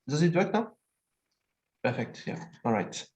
Does it work now? Perfect. Yeah. All right.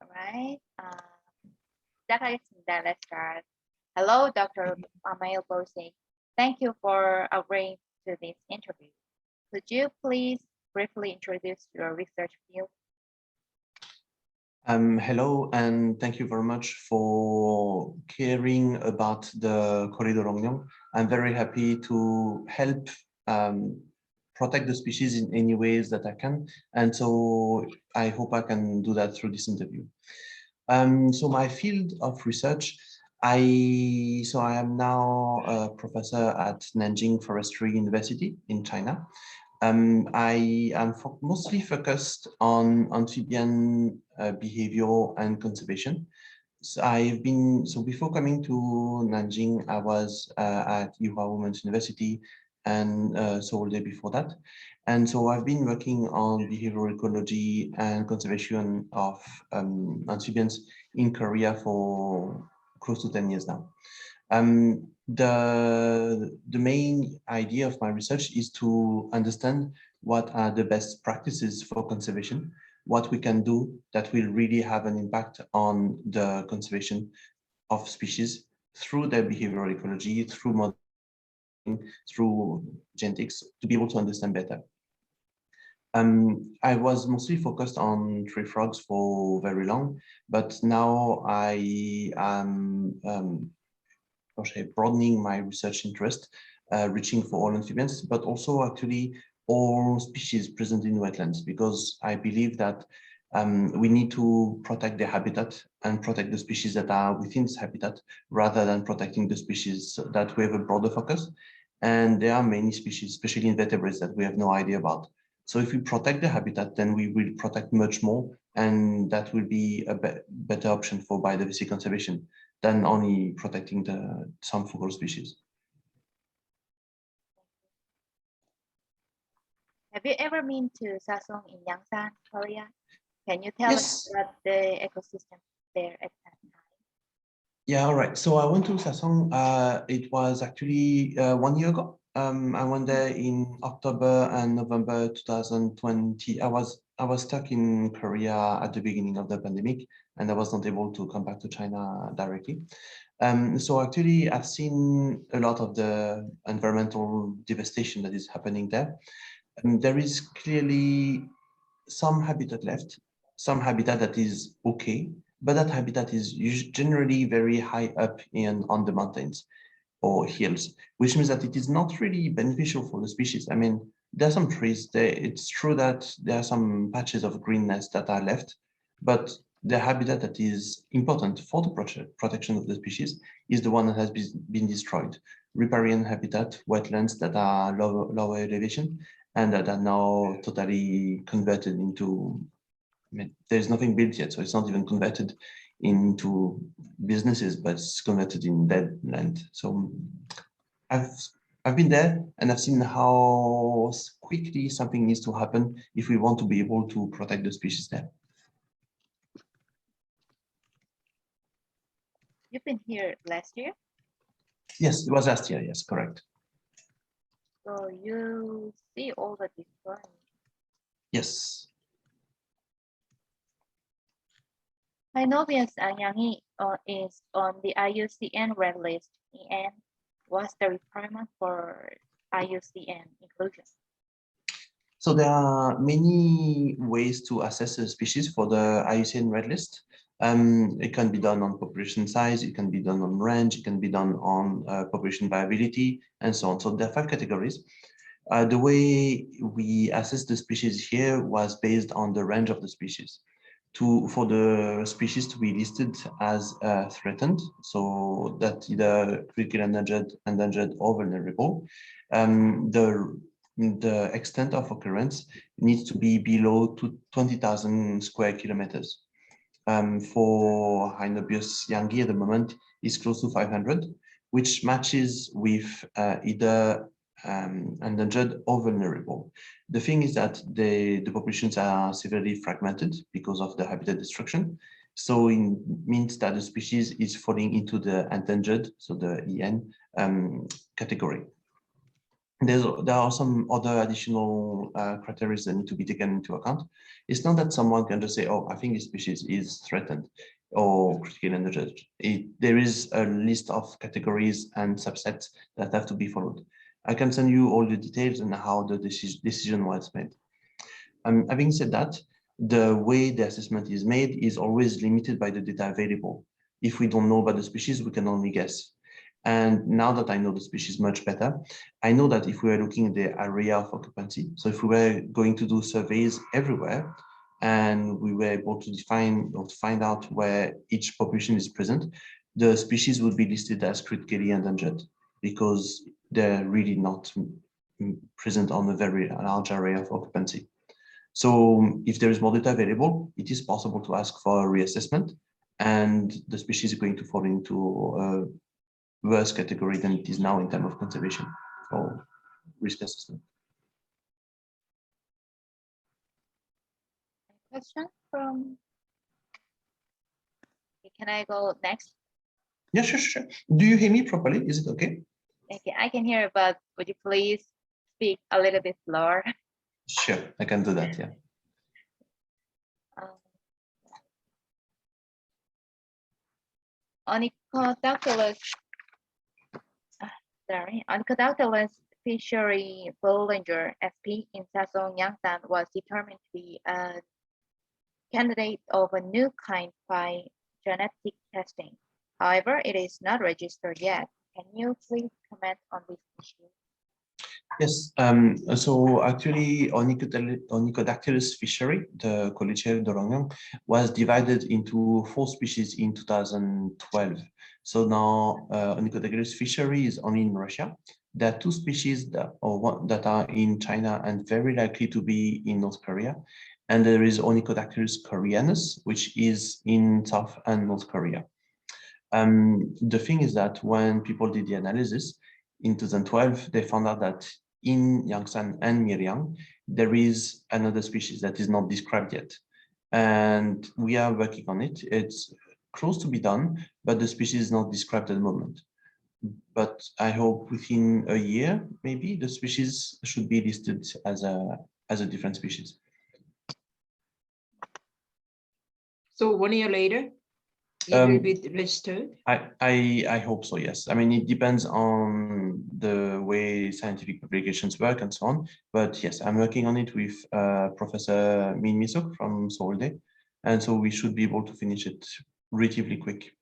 All right. Let's start. Hello, Dr. Amaelbolche. Thank you for agreeing to this interview. Could you please briefly introduce your research field? Hello, and thank you very much for caring about the Go리도롱뇽. I'm very happy to help protect the species in any ways that I can, and so I hope I can do that through this interview. So my field of research, I am now a professor at Nanjing Forestry University in China. I am mostly focused on amphibian behavior and conservation. So before coming to Nanjing, I was at Ewha Women's University and Seoul Day before that. And so I've been working on behavioral ecology and conservation of amphibians in Korea for close to 10 years now. The main idea of my research is to understand what are the best practices for conservation, what we can do that will really have an impact on the conservation of species through their behavioral ecology, through modeling, through genetics, to be able to understand better. I was mostly focused on tree frogs for very long, but now I am broadening my research interest, reaching for all amphibians, but also actually all species present in wetlands, because I believe that we need to protect the habitat and protect the species that are within this habitat, rather than protecting the species that we have a broader focus. And there are many species, especially invertebrates, that we have no idea about. So if we protect the habitat, then we will protect much more, and that will be a better option for biodiversity conservation than only protecting some focal species. Have you ever been to Sasong in Yangsan, Korea? Can you tell us about the ecosystem there at that time? Yeah, all right. So I went to Sasong. It was actually 1 year ago. I went there in October and November 2020. I was stuck in Korea at the beginning of the pandemic, and I was not able to come back to China directly. So actually, I've seen a lot of the environmental devastation that is happening there. There is clearly some habitat left, some habitat that is okay, but that habitat is generally very high up on the mountains or hills, which means that it is not really beneficial for the species. I mean, there are some trees there. It's true that there are some patches of greenness that are left, but the habitat that is important for the protection of the species is the one that has been destroyed. Riparian habitat, wetlands that are lower elevation, and that are now totally converted into, I mean, there's nothing built yet, so it's not even converted into businesses, but it's converted in dead land. So I've been there, and I've seen how quickly something needs to happen if we want to be able to protect the species there. You've been here last year? Yes, it was last year. Yes, correct. So you see all the different. Yes. I noticed Yangi is on the IUCN Red List. And what's the requirement for IUCN inclusion? So there are many ways to assess a species for the IUCN Red List. It can be done on population size, it can be done on range, it can be done on population viability, and so on. So there are 5 categories. The way we assess the species here was based on the range of the species. For the species to be listed as threatened, so that either critically endangered or vulnerable, the extent of occurrence needs to be below 20,000 square kilometers. For Hynobius yangi at the moment is close to 500, which matches with either endangered or vulnerable. The thing is that the populations are severely fragmented because of the habitat destruction. So it means that the species is falling into the endangered, so the EN category. there are some other additional criteria that need to be taken into account. It's not that someone can just say, oh, I think this species is threatened or critically endangered. There is a list of categories and subsets that have to be followed. I can send you all the details on how the decision was made. Having said that, the way the assessment is made is always limited by the data available. If we don't know about the species, we can only guess. And now that I know the species much better, I know that if we are looking at the area of occupancy, so if we were going to do surveys everywhere, and we were able to define or to find out where each population is present, the species would be listed as critically endangered because they're really not present on a very large area of occupancy. So if there is more data available, it is possible to ask for a reassessment, and the species is going to fall into a worse category than it is now in terms of conservation or risk assessment. Question from, can I go next? Yeah, sure. Do you hear me properly? Is it okay? Okay, I can hear, but would you please speak a little bit slower? Sure, I can do that, yeah. Onychodactylus fishery Bollinger SP in Sasong, Yangsan was determined to be a candidate of a new kind by genetic testing. However, it is not registered yet. Can you please comment on this issue? Yes, so actually Onychodactylus fishery, the Doron뇽, was divided into 4 species in 2012. So now Onychodactylus fishery is only in Russia. There are 2 species that are in China and very likely to be in North Korea. And there is Onychodactylus koreanus, which is in South and North Korea. The thing is that when people did the analysis in 2012, they found out that in Yangsan and Miryang, there is another species that is not described yet. And we are working on it. It's close to be done, but the species is not described at the moment. But I hope within a year, maybe the species should be listed as a different species. So 1 year later, it will be registered? I hope so, yes. I mean, it depends on the way scientific publications work and so on. But yes, I'm working on it with Professor Min Mi-suk from Seoul. And so we should be able to finish it relatively quick.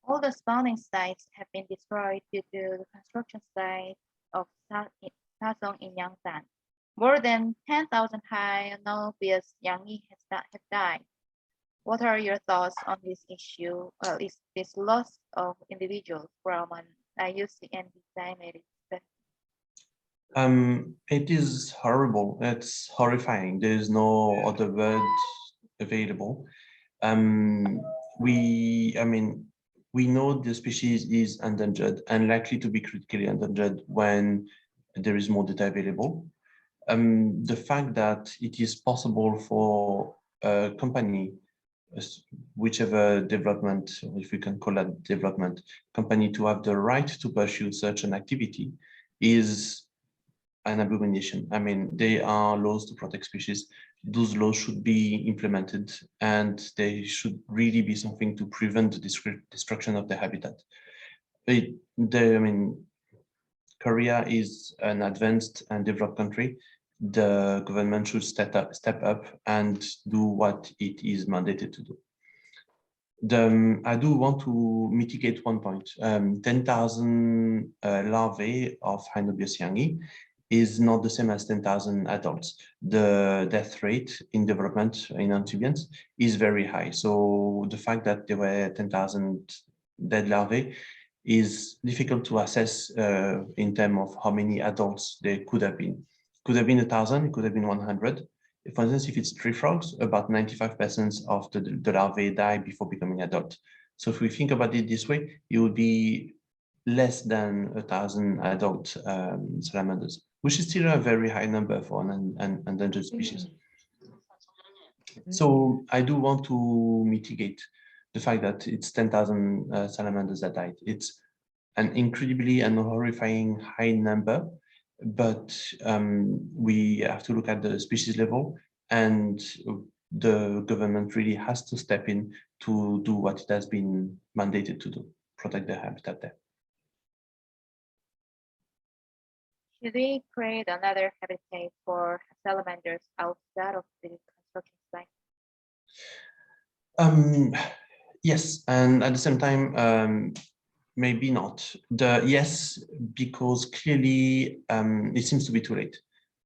All the spawning sites have been destroyed due to the construction site of Sasong in Yangsan. More than 10,000 Hyanobius yangi have died. What are your thoughts on this issue? Is this loss of individuals from an IUCN designated specimen? It is horrible. It's horrifying. There is no other word available. We know the species is endangered and likely to be critically endangered when there is more data available. The fact that it is possible for a company, whichever development, if we can call that development, company to have the right to pursue such an activity is an abomination. I mean, there are laws to protect species. Those laws should be implemented, and they should really be something to prevent the destruction of the habitat. Korea is an advanced and developed country. The government should step up and do what it is mandated to do. I do want to mitigate one point. 10,000 larvae of Hyanobius yangi is not the same as 10,000 adults. The death rate in development in amphibians is very high. So the fact that there were 10,000 dead larvae is difficult to assess in terms of how many adults there could have been. Could have been 1,000, it could have been 100. For instance, if it's tree frogs, about 95% of the larvae die before becoming adult. So if we think about it this way, it would be less than 1,000 adult salamanders, which is still a very high number for an endangered species. So I do want to mitigate the fact that it's 10,000 salamanders that died. It's an incredibly and horrifying high number, but we have to look at the species level, and the government really has to step in to do what it has been mandated to do, protect the habitat there. Should we create another habitat for salamanders outside of the construction site? Yes, and at the same time, maybe not. Yes, because clearly it seems to be too late.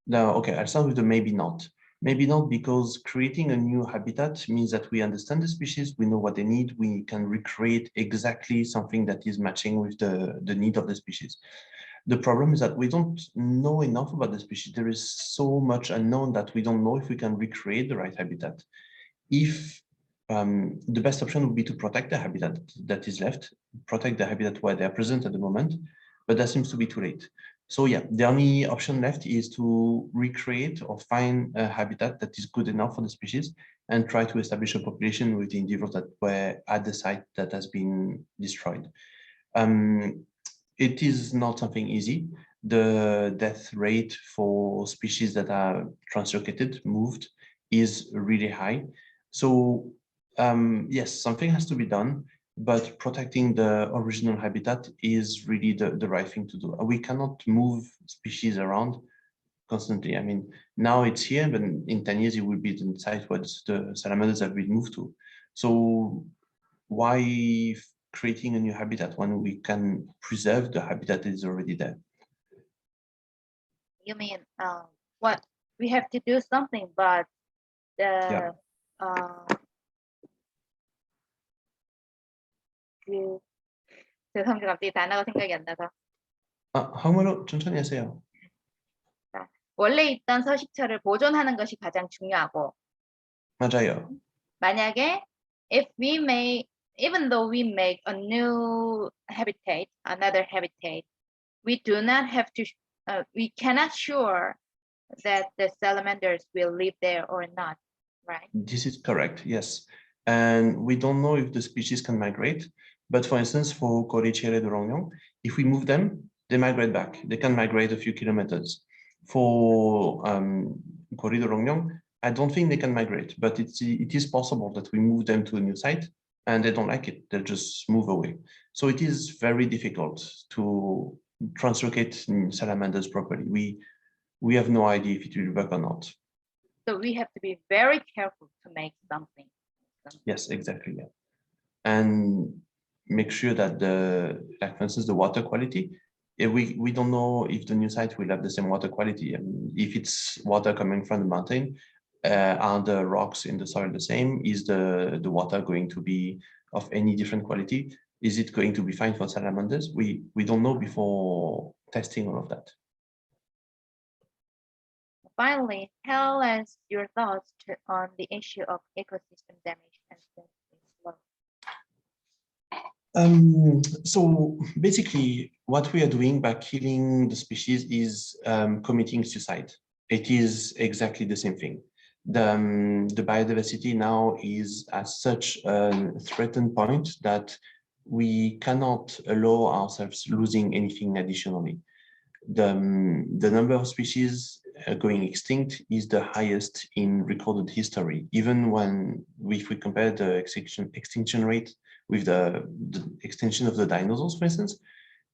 Now, okay, I'll start with the maybe not. Maybe not because creating a new habitat means that we understand the species, we know what they need, we can recreate exactly something that is matching with the need of the species. The problem is that we don't know enough about the species. There is so much unknown that we don't know if we can recreate the right habitat. If the best option would be to protect the habitat that is left, protect the habitat where they are present at the moment, but that seems to be too late. So yeah, the only option left is to recreate or find a habitat that is good enough for the species and try to establish a population with the individuals that were at the site that has been destroyed. It is not something easy. The death rate for species that are translocated, moved, is really high. So yes, something has to be done, but protecting the original habitat is really the right thing to do. We cannot move species around constantly. I mean, now it's here, but in 10 years, it will be the site where the salamanders have been moved to. So why creating a new habitat when we can preserve the habitat that is already there? You mean what we have to do something, but the 죄송합니다. 갑자기 단어가 생각이 안 나서. 한국말로 천천히 하세요. 원래 있던 서식처를 보존하는 것이 가장 중요하고. 맞아요. 만약에 even though we make a new habitat, another habitat, we cannot sure that the salamanders will live there or not, right? This is correct, yes. And we don't know if the species can migrate, but for instance, for Gorydo롱뇽, if we move them, they migrate back. They can migrate a few kilometers. For Gorydo롱뇽, I don't think they can migrate, but it is possible that we move them to a new site and they don't like it. They'll just move away. So it is very difficult to translocate salamanders properly. We have no idea if it will work or not. So we have to be very careful to make something. Yes, exactly. Yeah. And make sure that for instance, the water quality, we don't know if the new site will have the same water quality. If it's water coming from the mountain, are the rocks in the soil the same? Is the water going to be of any different quality? Is it going to be fine for salamanders? We don't know before testing all of that. Finally, tell us your thoughts on the issue of ecosystem damage and so basically, what we are doing by killing the species is committing suicide. It is exactly the same thing. The biodiversity now is at such a threatened point that we cannot allow ourselves losing anything additionally. The number of species going extinct is the highest in recorded history. Even if we compare the extinction rate with the extinction of the dinosaurs, for instance,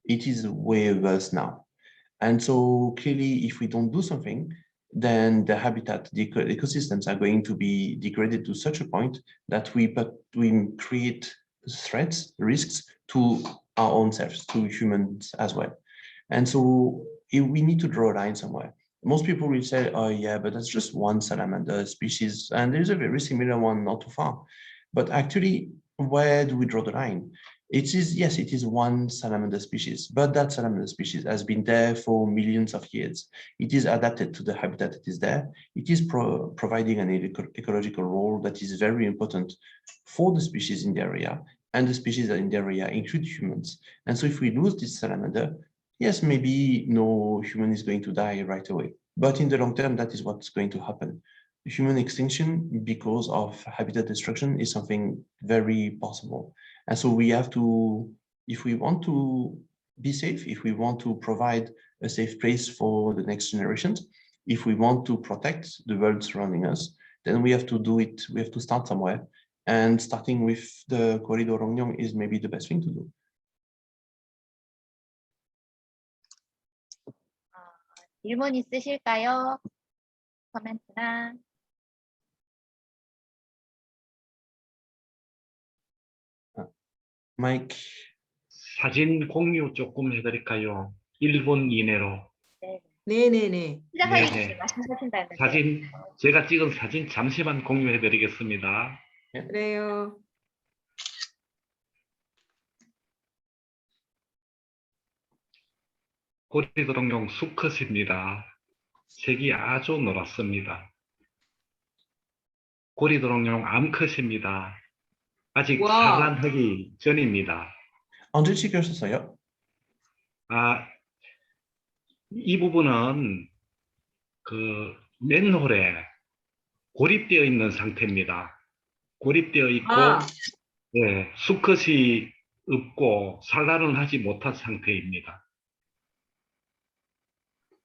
it is way worse now. And so clearly, if we don't do something, then the habitat, the ecosystems are going to be degraded to such a point that we create threats, risks to our own selves, to humans as well. And so we need to draw a line somewhere. Most people will say, oh yeah, but that's just one salamander species. And there's a very similar one not too far. But actually, where do we draw the line? It is one salamander species, but that salamander species has been there for millions of years. It is adapted to the habitat that is there. It is providing an ecological role that is very important for the species in the area, and the species in the area include humans. And so if we lose this salamander, yes, maybe no human is going to die right away, but in the long term, that is what's going to happen. human extinction because of habitat destruction is something very possible. And so we have to, if we want to be safe, if we want to provide a safe place for the next generations, if we want to protect the world surrounding us, then we have to do it, we have to start somewhere. And starting with the 고리도롱뇽 is maybe the best thing to do. 질문 있으실까요? 코멘트나. Mike. 사진 공유 조금 해드릴까요? 1분 이내로. 네네네. 시작하기 네네. 전에 말씀하신다 했는데. 사진, 제가 찍은 사진 잠시만 공유해드리겠습니다. 그래요. 고리도롱뇽 수컷입니다. 색이 아주 노랗습니다. 고리도롱뇽 암컷입니다. 아직 와. 산란하기 전입니다. 언제 찍으셨어요? 이 부분은 그 맨홀에 고립되어 있는 상태입니다. 고립되어 있고, 네, 수컷이 없고 산란을 하지 못한 상태입니다.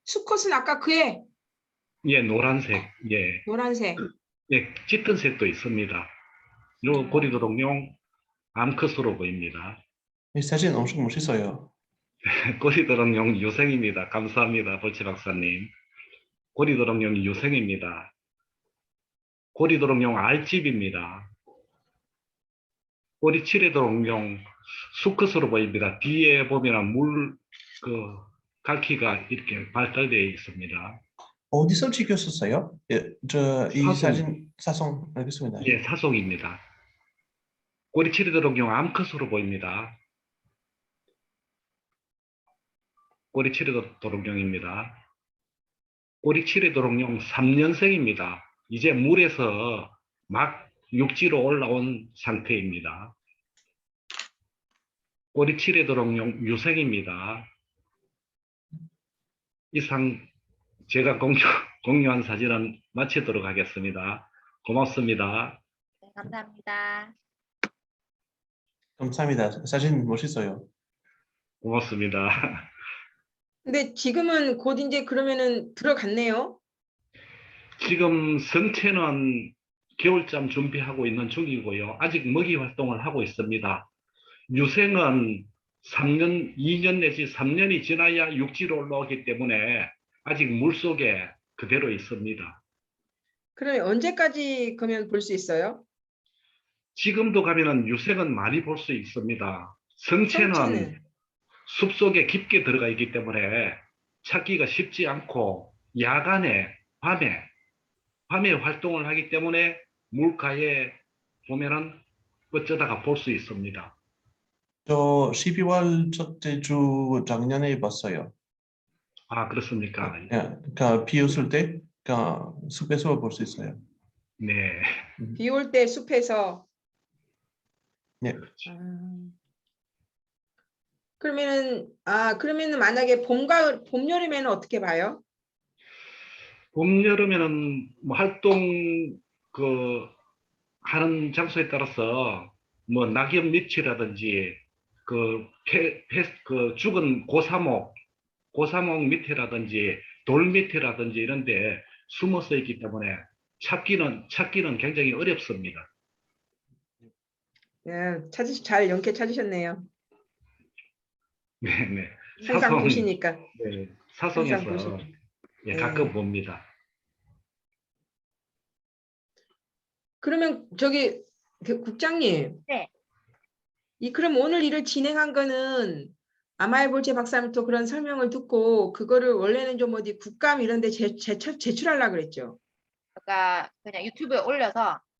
수컷은 아까 그애 예, 노란색, 예, 노란색. 예, 짙은 색도 있습니다. 요 고리도롱뇽 암컷으로 보입니다. 이 사진 엄청 멋있어요. 고리도롱뇽 유생입니다. 감사합니다, 볼체 박사님. 고리도롱뇽 유생입니다. 고리도롱뇽 알집입니다. 고리치레도롱뇽 수컷으로 보입니다. 뒤에 보면 갈퀴가 이렇게 발달되어 있습니다. 어디서 찍으셨어요? 예, 이 사송. 사진 사송 알겠습니다. 예, 사송입니다. 고리치레도롱뇽 암컷으로 보입니다. 고리치레도롱뇽입니다. 고리치레도롱뇽 3년생입니다. 이제 물에서 막 육지로 올라온 상태입니다. 고리치레도롱뇽 유생입니다. 이상 제가 공유한 사진은 마치도록 하겠습니다. 고맙습니다. 네, 감사합니다. 감사합니다. 사진 멋있어요. 고맙습니다. 근데 지금은 곧 이제 그러면은 들어갔네요. 지금 성체는 겨울잠 준비하고 있는 중이고요. 아직 먹이 활동을 하고 있습니다. 유생은 2년 내지 3년이 지나야 육지로 올라오기 때문에 아직 물속에 그대로 있습니다. 그러면 언제까지 그러면 볼 수 있어요? 지금도 가면은 유생은 많이 볼 수 있습니다. 성체는 성체는? 숲속에 깊게 들어가 있기 때문에 찾기가 쉽지 않고 야간에 밤에 활동을 하기 때문에 물가에 보면은 어쩌다가 볼 수 있습니다. 저 12월 첫째 주 작년에 봤어요. 아, 그렇습니까? 그러니까 비 왔을 때 숲에서 볼 수 있어요. 네. 비 올 때 숲에서. 네. 그러면은 만약에 봄 여름에는 어떻게 봐요? 봄 여름에는 뭐 활동 하는 장소에 따라서 뭐 낙엽 밑이라든지 죽은 고사목 밑에라든지 돌 밑에라든지 이런 데 숨어서 있기 때문에 찾기는 굉장히 어렵습니다. 네, 잘 연계 찾으셨네요. 네. 항상 보시니까. 네, 사성에서 예, 가끔 봅니다. 그러면 국장님. 네. 그럼 오늘 일을 진행한 거는 아마엘볼체 박사님부터 그런 설명을 듣고 그거를 원래는 좀 어디 국감 이런 데 제출하려고 그랬죠. 그러니까 그냥 유튜브에 올려서